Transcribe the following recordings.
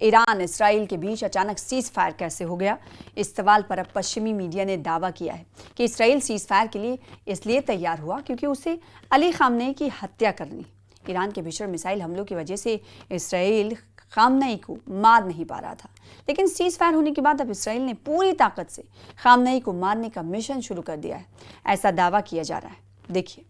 Iran Israel के बीच अचानक cease fire कैसे हो गया? इस सवाल पर अब पश्चिमी मीडिया ने दावा किया है कि इसराइल सीज फायर के लिए इसलिए तैयार हुआ क्योंकि उसे अली खामनेई की हत्या करनी। ईरान के भीषण मिसाइल हमलों की वजह से इसराइल खामनेई को मार नहीं पा रहा था, लेकिन सीज फायर होने के बाद अब इसराइल ने पूरी ताकत से खामनेई को मारने का मिशन शुरू कर दिया है, ऐसा दावा किया जा रहा है। देखिए।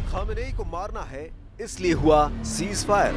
खामेनेई को मारना है इसलिए हुआ सीज फायर।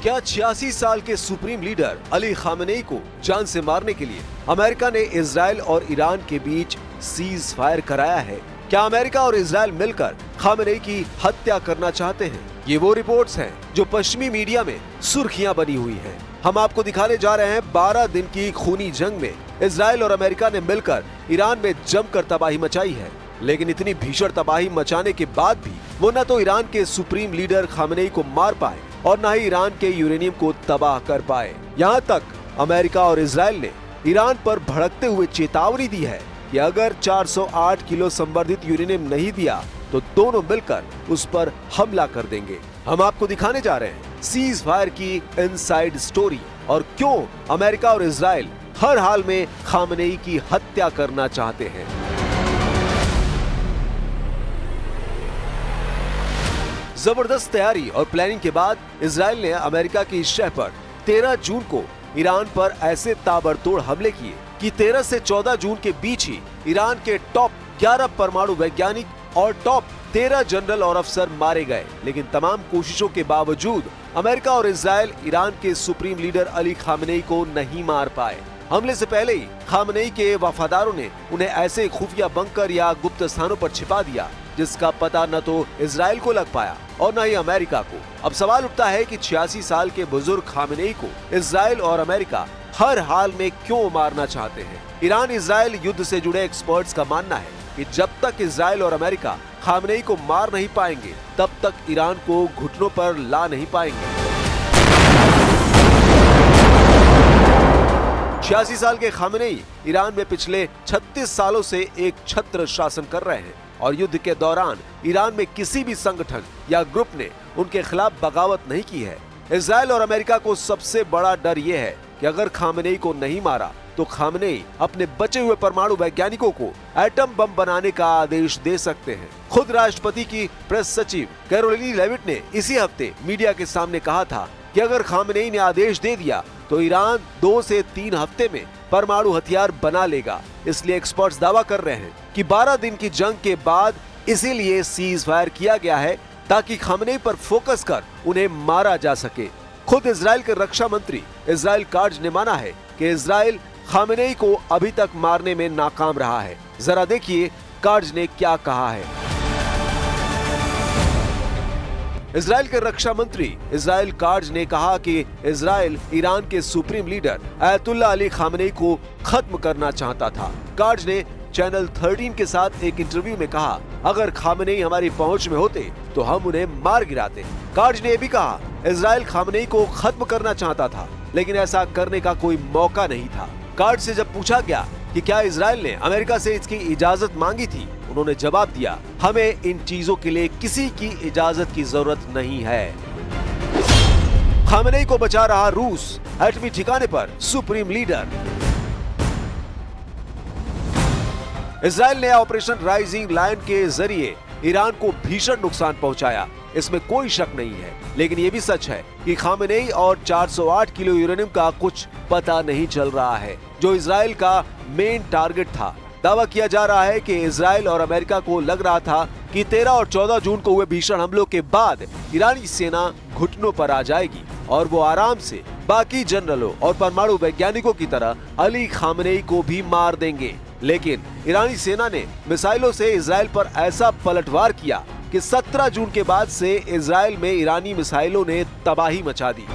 क्या 86 साल के सुप्रीम लीडर अली खामेनेई को जान से मारने के लिए अमेरिका ने इजराइल और ईरान के बीच सीज फायर कराया है? क्या अमेरिका और इजराइल मिलकर खामेनेई की हत्या करना चाहते हैं? ये वो रिपोर्ट्स हैं जो पश्चिमी मीडिया में सुर्खियां बनी हुई हैं। हम आपको दिखाने जा रहे हैं 12 दिन की खूनी जंग में इजराइल और अमेरिका ने मिलकर ईरान में जमकर तबाही मचाई है। लेकिन इतनी भीषण तबाही मचाने के बाद भी वो न तो ईरान के सुप्रीम लीडर खामेनेई को मार पाए और न ही ईरान के यूरेनियम को तबाह कर पाए। यहाँ तक अमेरिका और इजराइल ने ईरान पर भड़कते हुए चेतावनी दी है कि अगर 408 किलो संवर्धित यूरेनियम नहीं दिया तो दोनों मिलकर उस पर हमला कर देंगे। हम आपको दिखाने जा रहे हैं सीज फायर की इनसाइड स्टोरी और क्यों अमेरिका और इजराइल हर हाल में खामेनेई की हत्या करना चाहते हैं। जबरदस्त तैयारी और प्लानिंग के बाद इजराइल ने अमेरिका की शह पर 13 जून को ईरान पर ऐसे ताबड़तोड़ हमले किए कि 13 से 14 जून के बीच ही ईरान के टॉप 11 परमाणु वैज्ञानिक और टॉप 13 जनरल और अफसर मारे गए। लेकिन तमाम कोशिशों के बावजूद अमेरिका और इजराइल ईरान के सुप्रीम लीडर अली खामेनेई को नहीं मार पाए। हमले से पहले ही खामेनेई के वफादारों ने उन्हें ऐसे खुफिया बंकर या गुप्त स्थानों पर छिपा दिया जिसका पता न तो इजराइल को लग पाया और न ही अमेरिका को। अब सवाल उठता है कि 86 साल के बुजुर्ग खामेनेई को इजराइल और अमेरिका हर हाल में क्यों मारना चाहते हैं? ईरान इजराइल युद्ध से जुड़े एक्सपर्ट्स का मानना है कि जब तक इजराइल और अमेरिका खामेनेई को मार नहीं पाएंगे तब तक ईरान को घुटनों पर ला नहीं पाएंगे। 86 साल के खामेनेई ईरान में पिछले 36 सालों से एक छत्र शासन कर रहे हैं और युद्ध के दौरान ईरान में किसी भी संगठन या ग्रुप ने उनके खिलाफ बगावत नहीं की है। इजराइल और अमेरिका को सबसे बड़ा डर यह है कि अगर खामेनेई को नहीं मारा तो खामेनेई अपने बचे हुए परमाणु वैज्ञानिकों को एटम बम बनाने का आदेश दे सकते हैं। खुद राष्ट्रपति की प्रेस सचिव कैरोलिन लेविट ने इसी हफ्ते मीडिया के सामने कहा था कि अगर खामेनेई ने आदेश दे दिया तो ईरान 2 से 3 हफ्ते में परमाणु हथियार बना लेगा। इसलिए एक्सपर्ट्स दावा कर रहे हैं कि 12 दिन की जंग के बाद इसीलिए सीज फायर किया गया है ताकि खामेनेई पर फोकस कर उन्हें मारा जा सके। खुद इजराइल के रक्षा मंत्री इजराइल काट्ज ने माना है कि इजराइल खामेनेई को अभी तक मारने में नाकाम रहा है। जरा देखिए काट्ज ने क्या कहा है। इजराइल के रक्षा मंत्री इजराइल काट्ज ने कहा कि इजराइल ईरान के सुप्रीम लीडर अयतुल्ला अली खामेनेई को खत्म करना चाहता था। काट्ज ने चैनल 13 के साथ एक इंटरव्यू में कहा, अगर खामेनेई हमारी पहुंच में होते तो हम उन्हें मार गिराते। काट्ज ने भी कहा इजराइल खामेनेई को खत्म करना चाहता था लेकिन ऐसा करने का कोई मौका नहीं था। काट्ज से जब पूछा गया कि क्या इजराइल ने अमेरिका से इसकी इजाजत मांगी थी, उन्होंने जवाब दिया, हमें इन चीजों के लिए किसी की इजाजत की जरूरत नहीं है। खामेनेई को बचा रहा रूस, एटमी ठिकाने पर सुप्रीम लीडर। इजराइल ने ऑपरेशन राइजिंग लायन के जरिए ईरान को भीषण नुकसान पहुंचाया, इसमें कोई शक नहीं है। लेकिन यह भी सच है कि खामेनेई और 408 किलो यूरेनियम का कुछ पता नहीं चल रहा है, जो इजराइल का मेन टारगेट था। दावा किया जा रहा है कि इजराइल और अमेरिका को लग रहा था कि 13 और 14 जून को हुए भीषण हमलों के बाद ईरानी सेना घुटनों पर आ जाएगी और वो आराम से बाकी जनरलों और परमाणु वैज्ञानिकों की तरह अली खामनेई को भी मार देंगे। लेकिन ईरानी सेना ने मिसाइलों से इजराइल पर ऐसा पलटवार किया कि 17 जून के बाद से इजराइल में ईरानी मिसाइलों ने तबाही मचा दी।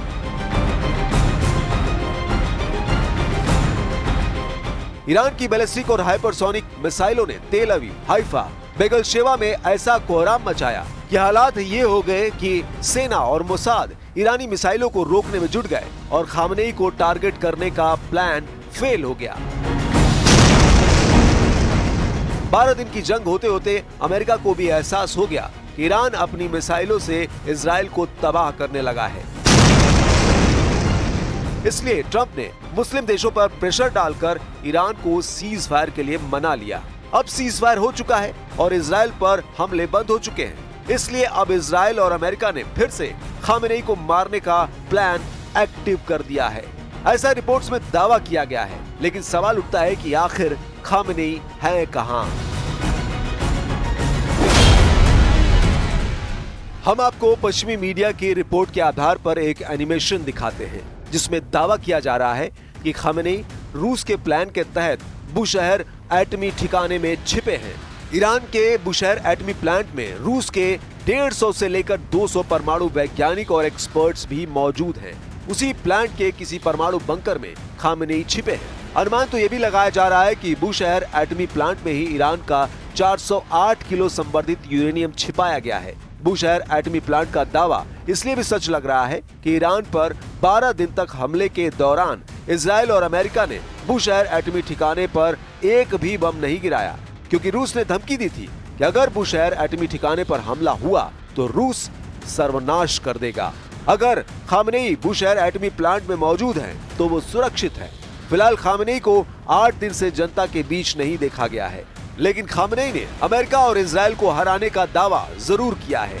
ईरान की बैलिस्टिक और हाइपरसोनिक मिसाइलों ने तेल अवीव, हाइफा, बेगलशेवा में ऐसा कोहराम मचाया कि हालात ये हो गए कि सेना और मोसाद ईरानी मिसाइलों को रोकने में जुट गए और खामनेई को टारगेट करने का प्लान फेल हो गया। 12 दिन की जंग होते होते अमेरिका को भी एहसास हो गया कि ईरान अपनी मिसाइलों से इजराइल को तबाह करने लगा है। इसलिए ट्रंप ने मुस्लिम देशों पर प्रेशर डालकर ईरान को सीज फायर के लिए मना लिया। अब सीज फायर हो चुका है और इजराइल पर हमले बंद हो चुके हैं। इसलिए अब इजराइल और अमेरिका ने फिर से खामेनेई को मारने का प्लान एक्टिव कर दिया है, ऐसा रिपोर्ट्स में दावा किया गया है। लेकिन सवाल उठता है कि आखिर खामेनेई है कहां? हम आपको पश्चिमी मीडिया की रिपोर्ट के आधार पर एक एनिमेशन दिखाते हैं जिसमें दावा किया जा रहा है कि खामेनेई रूस के प्लान के तहत बुशहर एटमी ठिकाने में छिपे हैं। ईरान के बुशहर एटमी प्लांट में रूस के 150 से लेकर 200 परमाणु वैज्ञानिक और एक्सपर्ट्स भी मौजूद हैं। उसी प्लांट के किसी परमाणु बंकर में खामेनेई छिपे हैं। अनुमान तो यह भी लगाया जा रहा है कि बुशहर एटमी प्लांट में ही ईरान का 408 किलो संवर्धित यूरेनियम छिपाया गया है। बुशहर एटमी प्लांट का दावा इसलिए भी सच लग रहा है कि ईरान पर 12 दिन तक हमले के दौरान इजराइल और अमेरिका ने बुशहर एटमी ठिकाने पर एक भी बम नहीं गिराया, क्योंकि रूस ने धमकी दी थी कि अगर बुशहर एटमी ठिकाने पर हमला हुआ तो रूस सर्वनाश कर देगा। अगर खामेनेई बुशहर एटमी प्लांट में मौजूद हैं तो वो सुरक्षित है। फिलहाल खामेनेई को 8 दिन से जनता के बीच नहीं देखा गया है, लेकिन खामेनेई ने अमेरिका और इजराइल को हराने का दावा जरूर किया है।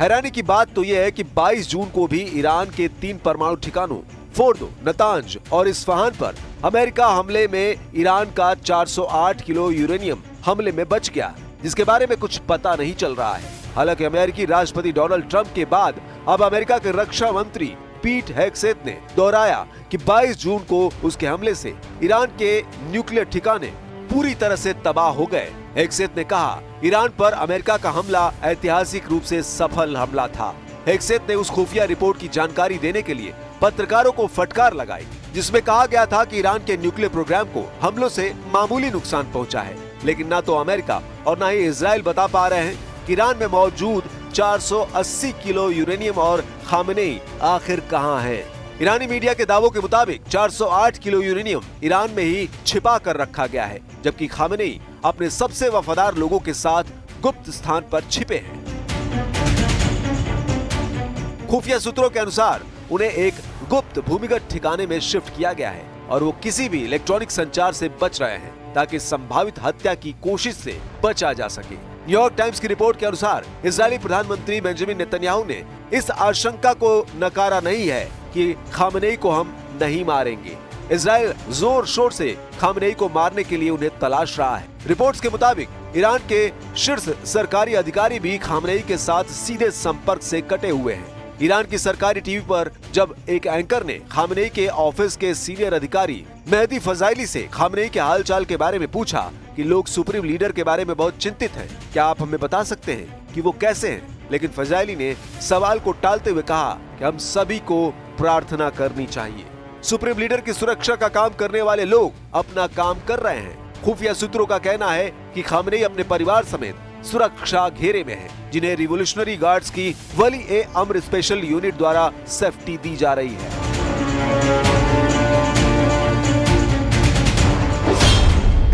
हैरानी की बात तो यह है कि 22 जून को भी ईरान के 3 परमाणु ठिकानों फोर्डो, नतांज और इस्फहान पर अमेरिका हमले में ईरान का 408 किलो यूरेनियम हमले में बच गया, जिसके बारे में कुछ पता नहीं चल रहा है। हालांकि अमेरिकी राष्ट्रपति डोनाल्ड ट्रंप के बाद अब अमेरिका के रक्षा मंत्री पीट हेगसेथ ने दोहराया कि 22 जून को उसके हमले से ईरान के न्यूक्लियर ठिकाने पूरी तरह से तबाह हो गए। हेगसेथ ने कहा, ईरान पर अमेरिका का हमला ऐतिहासिक रूप से सफल हमला था। हेगसेथ ने उस खुफिया रिपोर्ट की जानकारी देने के लिए पत्रकारों को फटकार लगाई, जिसमें कहा गया था कि ईरान के न्यूक्लियर प्रोग्राम को हमलों से मामूली नुकसान पहुंचा है। लेकिन न तो अमेरिका और न ही इजराइल बता पा रहे हैं कि ईरान में मौजूद 480 किलो यूरेनियम और खामेनेई आखिर कहां है। ईरानी मीडिया के दावों के मुताबिक 408 किलो यूरेनियम ईरान में ही छिपा कर रखा गया है, जबकि खामेनेई अपने सबसे वफादार लोगों के साथ गुप्त स्थान पर छिपे हैं। खुफिया सूत्रों के अनुसार उन्हें एक गुप्त भूमिगत ठिकाने में शिफ्ट किया गया है और वो किसी भी इलेक्ट्रॉनिक संचार से बच रहे हैं ताकि संभावित हत्या की कोशिश से बचा जा सके। न्यूयॉर्क टाइम्स की रिपोर्ट के अनुसार इजरायली प्रधानमंत्री बेंजामिन नेतन्याहू ने इस आशंका को नकारा नहीं है कि खामेनेई को हम नहीं मारेंगे। इजराइल जोर शोर से खामेनेई को मारने के लिए उन्हें तलाश रहा है। रिपोर्ट्स के मुताबिक ईरान के शीर्ष सरकारी अधिकारी भी खामेनेई के साथ सीधे संपर्क से कटे हुए हैं। ईरान की सरकारी टीवी पर जब एक एंकर ने खामेनेई के ऑफिस के सीनियर अधिकारी मेहदी फजाइली से खामेनेई के हालचाल के बारे में पूछा कि लोग सुप्रीम लीडर के बारे में बहुत चिंतित हैं, क्या आप हमें बता सकते हैं कि वो कैसे हैं? लेकिन फजाइली ने सवाल को टालते हुए कहा कि हम सभी को प्रार्थना करनी चाहिए। सुप्रीम लीडर की सुरक्षा का काम करने वाले लोग अपना काम कर रहे हैं। खुफिया सूत्रों का कहना है कि खामेनेई अपने परिवार समेत सुरक्षा घेरे में है, जिन्हें रिवोल्यूशनरी गार्ड्स की वली ए अम्र स्पेशल यूनिट द्वारा सेफ्टी दी जा रही है।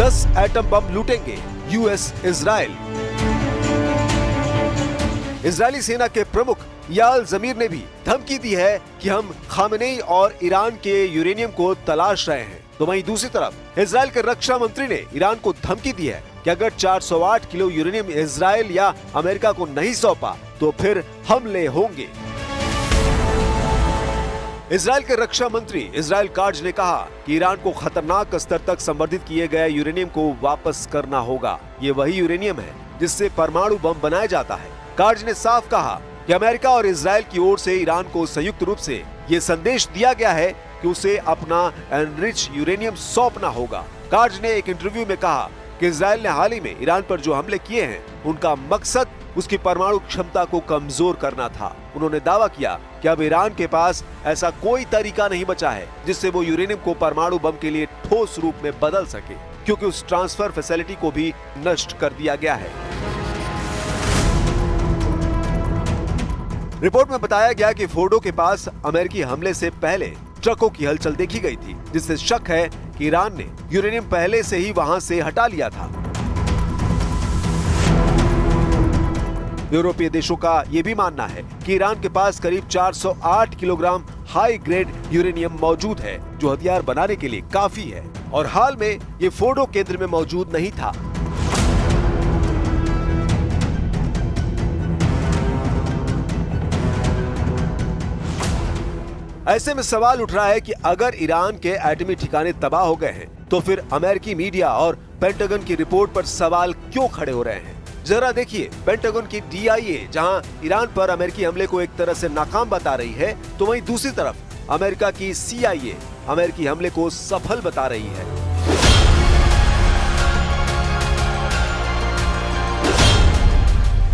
10 एटम बम लूटेंगे यूएस इजराइल। इजरायली सेना के प्रमुख याल जमीर ने भी धमकी दी है कि हम खामेनेई और ईरान के यूरेनियम को तलाश रहे हैं। तो वहीं दूसरी तरफ इजराइल के रक्षा मंत्री ने ईरान को धमकी दी है कि अगर 408 किलो यूरेनियम इजराइल या अमेरिका को नहीं सौंपा तो फिर हमले होंगे। इजराइल के रक्षा मंत्री इजराइल काट्ज ने कहा कि ईरान को खतरनाक स्तर तक संवर्धित किए गए यूरेनियम को वापस करना होगा। ये वही यूरेनियम है जिससे परमाणु बम बनाया जाता है। काट्ज ने साफ कहा कि अमेरिका और इजराइल की ओर से ईरान को संयुक्त रूप से ये संदेश दिया गया है कि उसे अपना एनरिच यूरेनियम सौंपना होगा। काट्ज ने एक इंटरव्यू में कहा कि इजराइल ने हाल ही में ईरान पर जो हमले किए हैं उनका मकसद उसकी परमाणु क्षमता को कमजोर करना था। उन्होंने दावा किया कि अब ईरान के पास ऐसा कोई तरीका नहीं बचा है जिससे वो यूरेनियम को परमाणु बम के लिए ठोस रूप में बदल सके, क्योंकि उस ट्रांसफर फैसिलिटी को भी नष्ट कर दिया गया है। रिपोर्ट में बताया गया कि फोर्डो के पास अमेरिकी हमले से पहले ट्रकों की हलचल देखी गई थी, जिससे शक है कि ईरान ने यूरेनियम पहले से ही वहां से हटा लिया था। यूरोपीय देशों का यह भी मानना है कि ईरान के पास करीब 408 किलोग्राम हाई ग्रेड यूरेनियम मौजूद है, जो हथियार बनाने के लिए काफी है, और हाल में ये फोर्डो केंद्र में मौजूद नहीं था। ऐसे में सवाल उठ रहा है कि अगर ईरान के एटमी ठिकाने तबाह हो गए हैं तो फिर अमेरिकी मीडिया और पेंटागन की रिपोर्ट पर सवाल क्यों खड़े हो रहे हैं। जरा देखिए, पेंटागन की DIA जहां ईरान पर अमेरिकी हमले को एक तरह से नाकाम बता रही है, तो वहीं दूसरी तरफ अमेरिका की CIA अमेरिकी हमले को सफल बता रही है।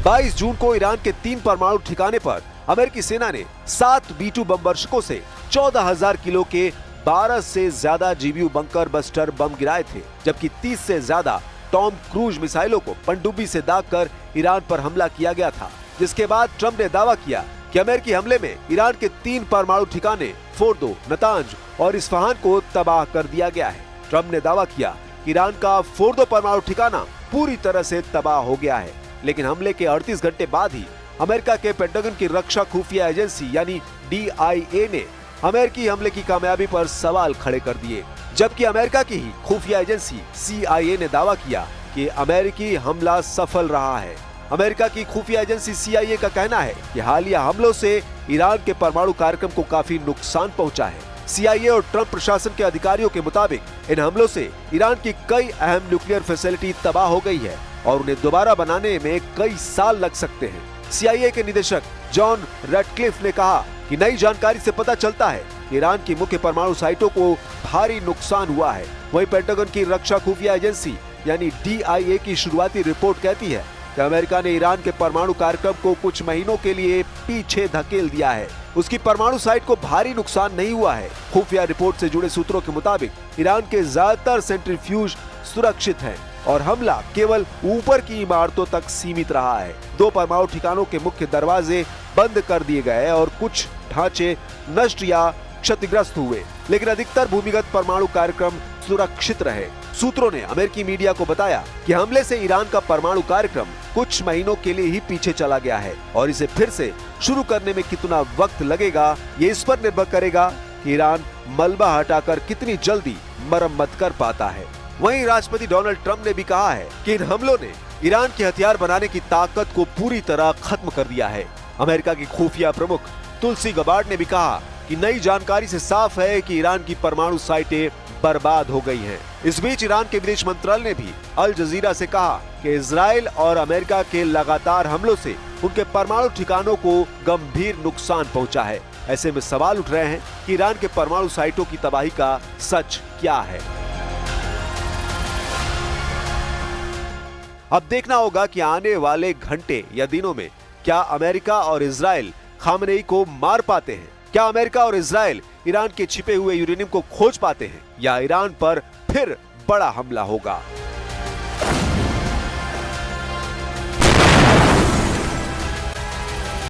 बाईस जून को ईरान के 3 परमाणु ठिकाने पर अमेरिकी सेना ने 7 B-2 बम वर्षकों से 14,000 किलो के 12 से ज्यादा GBU बंकर बस्टर बम गिराए थे, जबकि 30 से ज्यादा टॉम क्रूज मिसाइलों को पनडुब्बी से दागकर ईरान पर हमला किया गया था। जिसके बाद ट्रंप ने दावा किया कि अमेरिकी हमले में ईरान के 3 परमाणु ठिकाने फोर्दो, नतांज और इस्फहान को तबाह कर दिया गया है। ट्रंप ने दावा किया कि ईरान का फोर्दो परमाणु ठिकाना पूरी तरह से तबाह हो गया है, लेकिन हमले के 38 घंटे बाद ही अमेरिका के पेंटागन की रक्षा खुफिया एजेंसी यानी DIA ने अमेरिकी हमले की कामयाबी पर सवाल खड़े कर दिए, जबकि अमेरिका की ही खुफिया एजेंसी CIA ने दावा किया कि अमेरिकी हमला सफल रहा है। अमेरिका की खुफिया एजेंसी CIA का कहना है कि हालिया हमलों से ईरान के परमाणु कार्यक्रम को काफी नुकसान पहुंचा है। CIA और ट्रंप प्रशासन के अधिकारियों के मुताबिक इन हमलों से ईरान की कई अहम न्यूक्लियर फैसिलिटी तबाह हो गई है और उन्हें दोबारा बनाने में कई साल लग सकते हैं। CIA के निदेशक जॉन रैटक्लिफ ने कहा कि नई जानकारी से पता चलता है कि ईरान की मुख्य परमाणु साइटों को भारी नुकसान हुआ है। वहीं पेंटागन की रक्षा खुफिया एजेंसी यानी DIA की शुरुआती रिपोर्ट कहती है कि अमेरिका ने ईरान के परमाणु कार्यक्रम को कुछ महीनों के लिए पीछे धकेल दिया है। उसकी परमाणु साइट को भारी नुकसान नहीं हुआ है। खुफिया रिपोर्ट से जुड़े सूत्रों के मुताबिक ईरान के ज्यादातर सेंट्रीफ्यूज सुरक्षित हैं और हमला केवल ऊपर की इमारतों तक सीमित रहा है। 2 परमाणु ठिकानों के मुख्य दरवाजे बंद कर दिए गए और कुछ ढांचे नष्ट या क्षतिग्रस्त हुए, लेकिन अधिकतर भूमिगत परमाणु कार्यक्रम सुरक्षित रहे। सूत्रों ने अमेरिकी मीडिया को बताया कि हमले से ईरान का परमाणु कार्यक्रम कुछ महीनों के लिए ही पीछे चला गया है और इसे फिर से शुरू करने में कितना वक्त लगेगा ये इस पर निर्भर करेगा कि ईरान मलबा हटाकर कितनी जल्दी मरम्मत कर पाता है। वहीं राष्ट्रपति डोनाल्ड ट्रंप ने भी कहा है कि इन हमलों ने ईरान के हथियार बनाने की ताकत को पूरी तरह खत्म कर दिया है। अमेरिका की खुफिया प्रमुख तुलसी गबार्ड ने भी कहा कि नई जानकारी से साफ है कि ईरान की परमाणु साइटें बर्बाद हो गई हैं। इस बीच ईरान के विदेश मंत्रालय ने भी अल जजीरा से कहा कि इजराइल और अमेरिका के लगातार हमलों से उनके परमाणु ठिकानों को गंभीर नुकसान पहुंचा है। ऐसे में सवाल उठ रहे हैं कि ईरान के परमाणु साइटों की तबाही का सच क्या है। अब देखना होगा कि आने वाले घंटे या दिनों में क्या अमेरिका और इजराइल खामेनेई को मार पाते हैं। क्या अमेरिका और इजराइल ईरान के छिपे हुए यूरेनियम को खोज पाते हैं या ईरान पर फिर बड़ा हमला होगा।